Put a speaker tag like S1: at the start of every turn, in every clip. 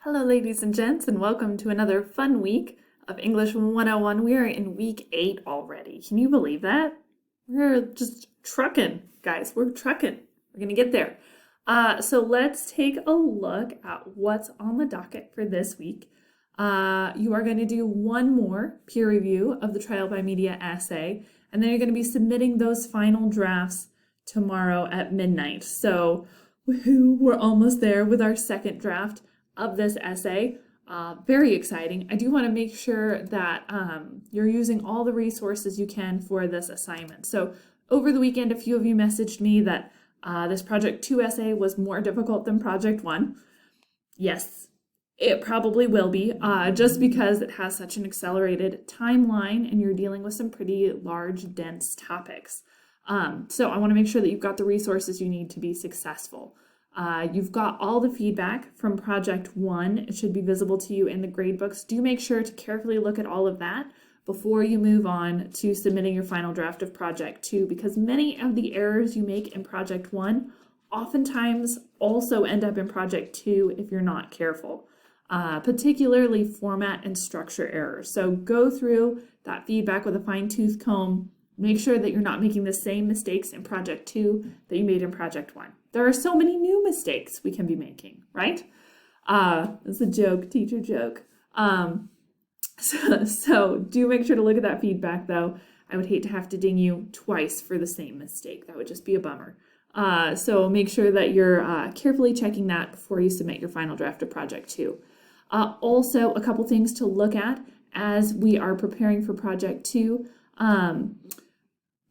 S1: Hello, ladies and gents, and welcome to another fun week of English 101. We are in week 8 already. Can you believe that? We're just trucking, guys. We're trucking. We're going to get there. So let's take a look at what's on the docket for this week. You are going to do one more peer review of the Trial by Media essay, and then you're going to be submitting those final drafts tomorrow at midnight. So we're almost there with our second draft of this essay. Very exciting. I do want to make sure that you're using all the resources you can for this assignment. So over the weekend, a few of you messaged me that this Project 2 essay was more difficult than Project 1. Yes, it probably will be, just because it has such an accelerated timeline and you're dealing with some pretty large, dense topics. So I want to make sure that you've got the resources you need to be successful. You've got all the feedback from Project 1. It should be visible to you in the gradebooks. Do make sure to carefully look at all of that before you move on to submitting your final draft of Project 2, because many of the errors you make in Project 1 oftentimes also end up in Project 2 if you're not careful, particularly format and structure errors. So go through that feedback with a fine-tooth comb. Make sure that you're not making the same mistakes in Project 2 that you made in Project 1. There are so many new mistakes we can be making, right? It's a joke, teacher joke. So do make sure to look at that feedback, though. I would hate to have to ding you twice for the same mistake. That would just be a bummer. So make sure that you're carefully checking that before you submit your final draft of Project 2. Also, a couple things to look at as we are preparing for Project 2.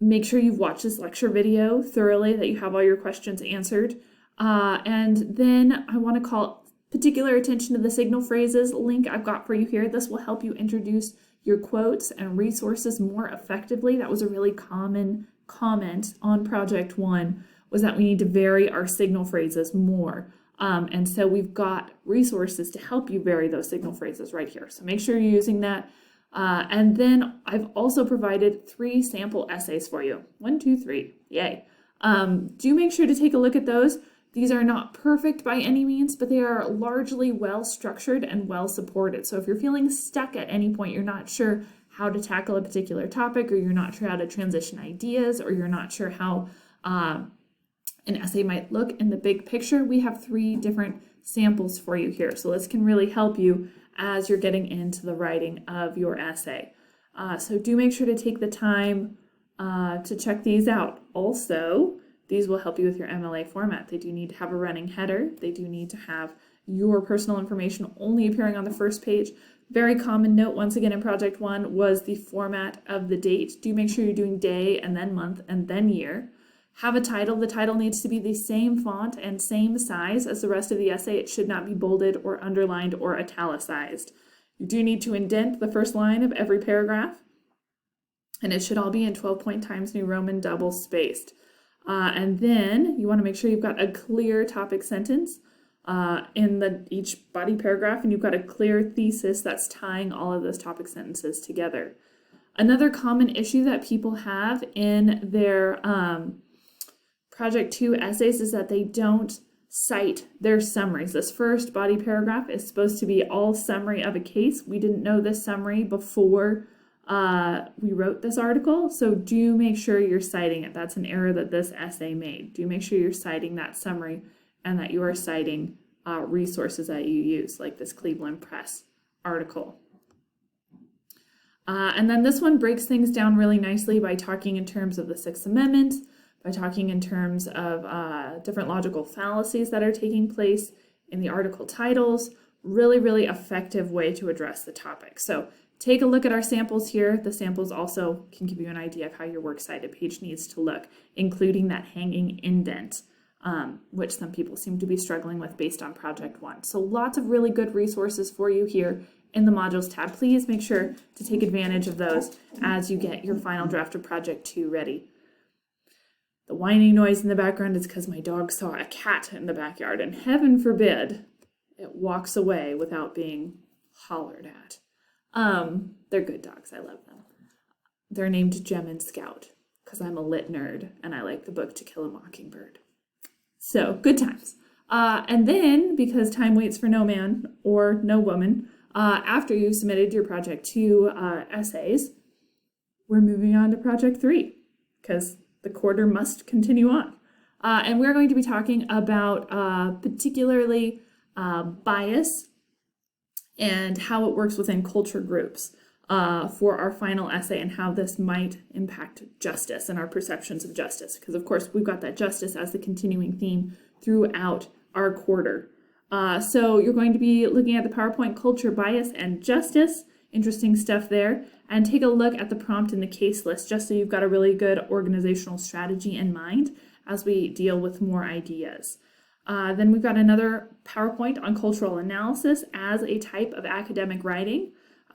S1: Make sure you've watched this lecture video thoroughly, that you have all your questions answered. And then I want to call particular attention to the signal phrases link I've got for you here. This will help you introduce your quotes and resources more effectively. That was a really common comment on Project 1, was that we need to vary our signal phrases more. And so we've got resources to help you vary those signal phrases right here. So make sure you're using that. And then I've also provided 3 sample essays for you. 1, 2, 3. Yay. Do make sure to take a look at those. These are not perfect by any means, but they are largely well structured and well supported. So if you're feeling stuck at any point, you're not sure how to tackle a particular topic, or you're not sure how to transition ideas, or you're not sure how an essay might look in the big picture, we have 3 different samples for you here. So this can really help you as you're getting into the writing of your essay. So do make sure to take the time to check these out. Also, these will help you with your MLA format. They do need to have a running header. They do need to have your personal information only appearing on the first page. Very common note, once again, in Project 1 was the format of the date. Do make sure you're doing day and then month and then year. Have a title. The title needs to be the same font and same size as the rest of the essay. It should not be bolded or underlined or italicized. You do need to indent the first line of every paragraph, and it should all be in 12-point Times New Roman double spaced. And then you want to make sure you've got a clear topic sentence in each body paragraph, and you've got a clear thesis that's tying all of those topic sentences together. Another common issue that people have in their Project 2 essays is that they don't cite their summaries. This first body paragraph is supposed to be all summary of a case. We didn't know this summary before we wrote this article, so do make sure you're citing it. That's an error that this essay made. Do make sure you're citing that summary and that you are citing resources that you use, like this Cleveland Press article. And then this one breaks things down really nicely by talking in terms of the Sixth Amendment, by talking in terms of different logical fallacies that are taking place in the article titles. Really, really effective way to address the topic. So take a look at our samples here. The samples also can give you an idea of how your works cited page needs to look, including that hanging indent, which some people seem to be struggling with based on Project 1. So lots of really good resources for you here in the modules tab. Please make sure to take advantage of those as you get your final draft of Project 2 ready. The whining noise in the background is because my dog saw a cat in the backyard, and heaven forbid it walks away without being hollered at. They're good dogs. I love them. They're named Gem and Scout because I'm a lit nerd and I like the book To Kill a Mockingbird. So, good times. And then, because time waits for no man or no woman, after you've submitted your Project 2 essays, we're moving on to Project 3, because the quarter must continue on. And we're going to be talking about particularly bias and how it works within culture groups for our final essay, and how this might impact justice and our perceptions of justice. Because of course we've got that justice as the continuing theme throughout our quarter. So you're going to be looking at the PowerPoint culture, bias, and justice. Interesting stuff there. And take a look at the prompt in the case list, just so you've got a really good organizational strategy in mind as we deal with more ideas. Then we've got another PowerPoint on cultural analysis as a type of academic writing,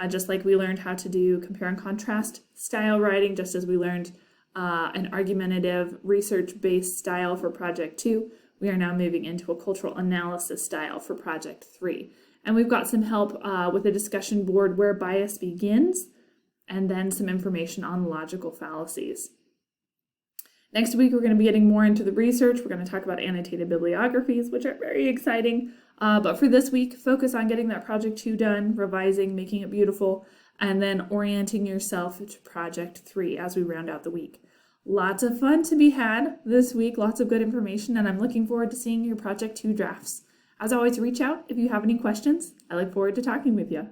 S1: just like we learned how to do compare and contrast style writing, just as we learned an argumentative research-based style for Project 2. We are now moving into a cultural analysis style for Project 3. And we've got some help with a discussion board where bias begins, and then some information on logical fallacies. Next week, we're going to be getting more into the research. We're going to talk about annotated bibliographies, which are very exciting. But for this week, focus on getting that Project 2 done, revising, making it beautiful, and then orienting yourself to Project 3 as we round out the week. Lots of fun to be had this week, lots of good information, and I'm looking forward to seeing your Project 2 drafts. As always, reach out if you have any questions. I look forward to talking with you.